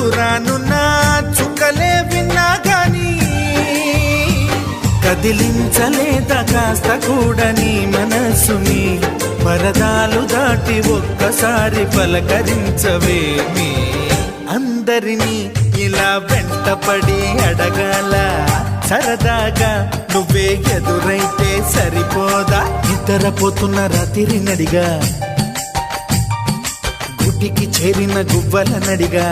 దూరానున్న చుక్కలే విన్నా గాని కదిలించలేదా కాస్త కూడా నీ మనసుని పరదాలు దాటి ఒక్కసారి పలకరించవేమి అందరినీ ఇలా వెంటపడి అడగాల సరదాగా నువ్వే ఎదురైతే సరిపోదా నిద్రపోతున్న రాత్రి నడిగా గుడికి చేరిన గువ్వల నడిగా